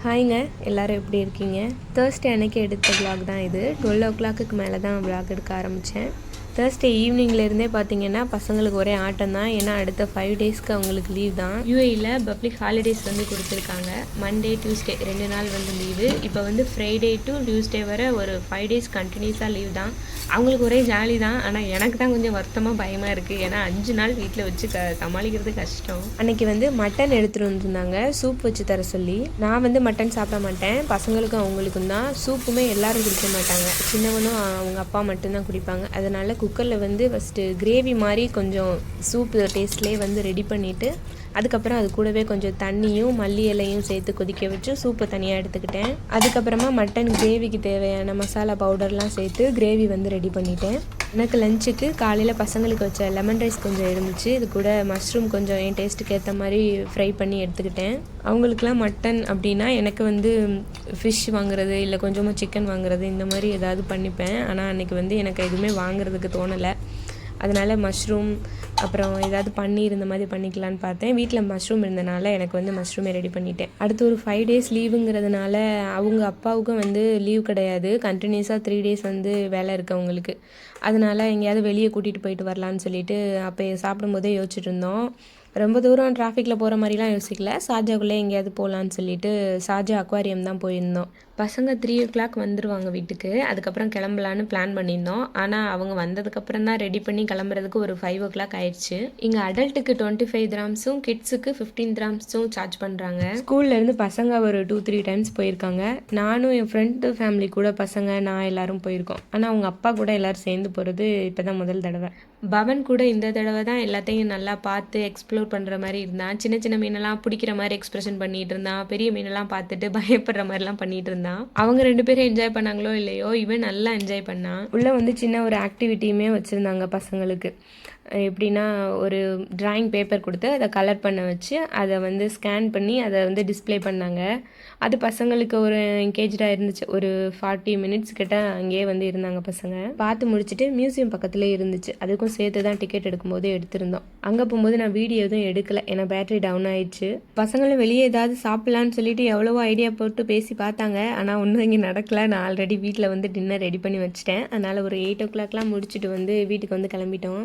ஹாய்ங்க, எல்லோரும் எப்படி இருக்கீங்க? தேர்ஸ்டே அன்னைக்கு எடுத்த விலாக் தான் இது. 12 o'clock மேலே தான் விலாக் எடுக்க ஆரம்பித்தேன். தேர்ஸ்டே ஈவினிங்லேருந்தே பார்த்தீங்கன்னா பசங்களுக்கு ஒரே ஆட்டம் தான். ஏன்னா அடுத்த 5 டேஸ்க்கு அவங்களுக்கு லீவ் தான். யூஏயில் பப்ளிக் ஹாலிடேஸ் வந்து கொடுத்துருக்காங்க. மண்டே டியூஸ்டே 2 நாள் வந்து லீவு. இப்போ வந்து ஃப்ரைடே டு டியூஸ்டே வரை ஒரு 5 டேஸ் கண்டினியூஸாக லீவ் தான். அவங்களுக்கு ஒரே ஜாலி தான். ஆனால் எனக்கு தான் கொஞ்சம் வருத்தமாக பயமாக இருக்குது. ஏன்னா 5 நாள் வீட்டில் வச்சு சமாளிக்கிறது கஷ்டம். அன்றைக்கி வந்து மட்டன் எடுத்துகிட்டு வந்துருந்தாங்க சூப் வச்சு தர சொல்லி. நான் வந்து மட்டன் சாப்பிட மாட்டேன். பசங்களுக்கும் அவங்களுக்கும் தான். சூப்புமே எல்லோரும் குடிக்க மாட்டாங்க. சின்னவனும் அவங்க அப்பா மட்டும்தான் குடிப்பாங்க. அதனால் குக்கரில் வந்து ஃபஸ்ட்டு கிரேவி மாதிரி கொஞ்சம் சூப்பு டேஸ்ட்லேயே வந்து ரெடி பண்ணிவிட்டு அதுக்கப்புறம் அது கூடவே கொஞ்சம் தண்ணியும் மல்லி இலையும் சேர்த்து கொதிக்க வச்சு சூப்பை தனியாக எடுத்துக்கிட்டேன். அதுக்கப்புறமா மட்டன் கிரேவிக்கு தேவையான மசாலா பவுடர்லாம் சேர்த்து கிரேவி வந்து ரெடி பண்ணிட்டேன். எனக்கு லஞ்சுக்கு காலையில் பசங்களுக்கு வச்ச லெமன் ரைஸ் கொஞ்சம் இருந்துச்சு. இது கூட மஷ்ரூம் கொஞ்சம் என் டேஸ்ட்டுக்கு ஏற்ற மாதிரி ஃப்ரை பண்ணி எடுத்துக்கிட்டேன். அவங்களுக்குலாம் மட்டன் அப்படின்னா எனக்கு வந்து ஃபிஷ் வாங்குறது இல்லை கொஞ்சமாக சிக்கன் வாங்குறது இந்த மாதிரி ஏதாவது பண்ணிப்பேன். ஆனால் அன்றைக்கி வந்து எனக்கு எதுவுமே வாங்குறதுக்கு தோணலை. அதனால் மஷ்ரூம் அப்புறம் ஏதாவது பன்னீர் இந்த மாதிரி பண்ணிக்கலான்னு பார்த்தேன். வீட்டில் மஷ்ரூம் இருந்தனால எனக்கு வந்து மஷ்ரூமே ரெடி பண்ணிட்டேன். அடுத்து ஒரு 5 டேஸ் லீவுங்கிறதுனால அவங்க அப்பாவுக்கும் வந்து லீவ் கிடையாது. கண்டினியூஸாக 3 டேஸ் வந்து வேலை இருக்குது அவங்களுக்கு. அதனால் எங்கேயாவது வெளியே கூட்டிகிட்டு போயிட்டு வரலான்னு சொல்லிட்டு அப்போ சாப்பிடும்போதே யோசிச்சுட்டு இருந்தோம். ரொம்ப தூரம் டிராஃபிக்கில் போகிற மாதிரிலாம் யோசிக்கல. ஷார்ஜாக்குள்ளே எங்கேயாவது போகலான்னு சொல்லிட்டு ஷார்ஜா அக்வாரியம் தான் போயிருந்தோம். பசங்க 3 o'clock வந்துடுவாங்க வீட்டுக்கு. அதுக்கப்புறம் கிளம்பலான்னு பிளான் பண்ணியிருந்தோம். ஆனால் அவங்க வந்ததுக்கப்புறம் தான் ரெடி பண்ணி கிளம்புறதுக்கு ஒரு 5 o'clock ஆயிடுச்சு. இங்கே அடல்ட்டுக்கு 25 dirhams கிட்ஸுக்கு 15 dirhams சார்ஜ் பண்ணுறாங்க. ஸ்கூல்லேருந்து பசங்க ஒரு 2-3 டைம்ஸ் போயிருக்காங்க. நானும் என் ஃப்ரெண்டு ஃபேமிலி கூட பசங்க நான் எல்லோரும் போயிருக்கோம். ஆனால் அவங்க அப்பா கூட எல்லோரும் சேர்ந்து போகிறது இப்போ தான் முதல் தடவை. பவன் கூட இந்த தடவை தான் எல்லாத்தையும் நல்லா பார்த்து எக்ஸ்ப்ளோர் பண்ணுற மாதிரி இருந்தான். சின்ன சின்ன மீனெல்லாம் பிடிக்கிற மாதிரி எக்ஸ்ப்ரெஷன் பண்ணிகிட்டு இருந்தான். பெரிய மீனெல்லாம் பார்த்துட்டு பயப்படுற மாதிரிலாம் பண்ணிகிட்டு இருந்தான். அவங்க 2 பேரும் என்ஜாய் பண்ணாங்களோ இல்லையோ, இவன் நல்லா என்ஜாய் பண்ணான். உள்ளே வந்து சின்ன ஒரு ஆக்டிவிட்டியுமே வச்சுருந்தாங்க பசங்களுக்கு. எப்படின்னா ஒரு ட்ராயிங் பேப்பர் கொடுத்து அதை கலர் பண்ண வச்சு அதை வந்து ஸ்கேன் பண்ணி அதை வந்து டிஸ்பிளே பண்ணாங்க. அது பசங்களுக்கு ஒரு என்கேஜாக இருந்துச்சு. ஒரு 40 minutes கிட்ட அங்கேயே வந்து இருந்தாங்க பசங்க. பார்த்து முடிச்சுட்டு மியூசியம் பக்கத்துலேயே இருந்துச்சு. அதுக்கும் சேர்த்து தான் டிக்கெட் எடுக்கும்போது எடுத்திருந்தோம். அங்கே போகும்போது நான் வீடியோ எதுவும் எடுக்கலை. ஏன்னா பேட்டரி டவுன் ஆயிடுச்சு. பசங்களும் வெளியே ஏதாவது சாப்பிட்லான்னு சொல்லிட்டு எவ்வளவோ ஐடியா போட்டு பேசி பார்த்தாங்க. ஆனால் ஒன்றும் இங்கே நடக்கலை. நான் ஆல்ரெடி வீட்டில் வந்து டின்னர் ரெடி பண்ணி வச்சுட்டேன். அதனால் ஒரு 8 o'clockலாம் முடிச்சுட்டு வந்து வீட்டுக்கு வந்து கிளம்பிட்டோம்.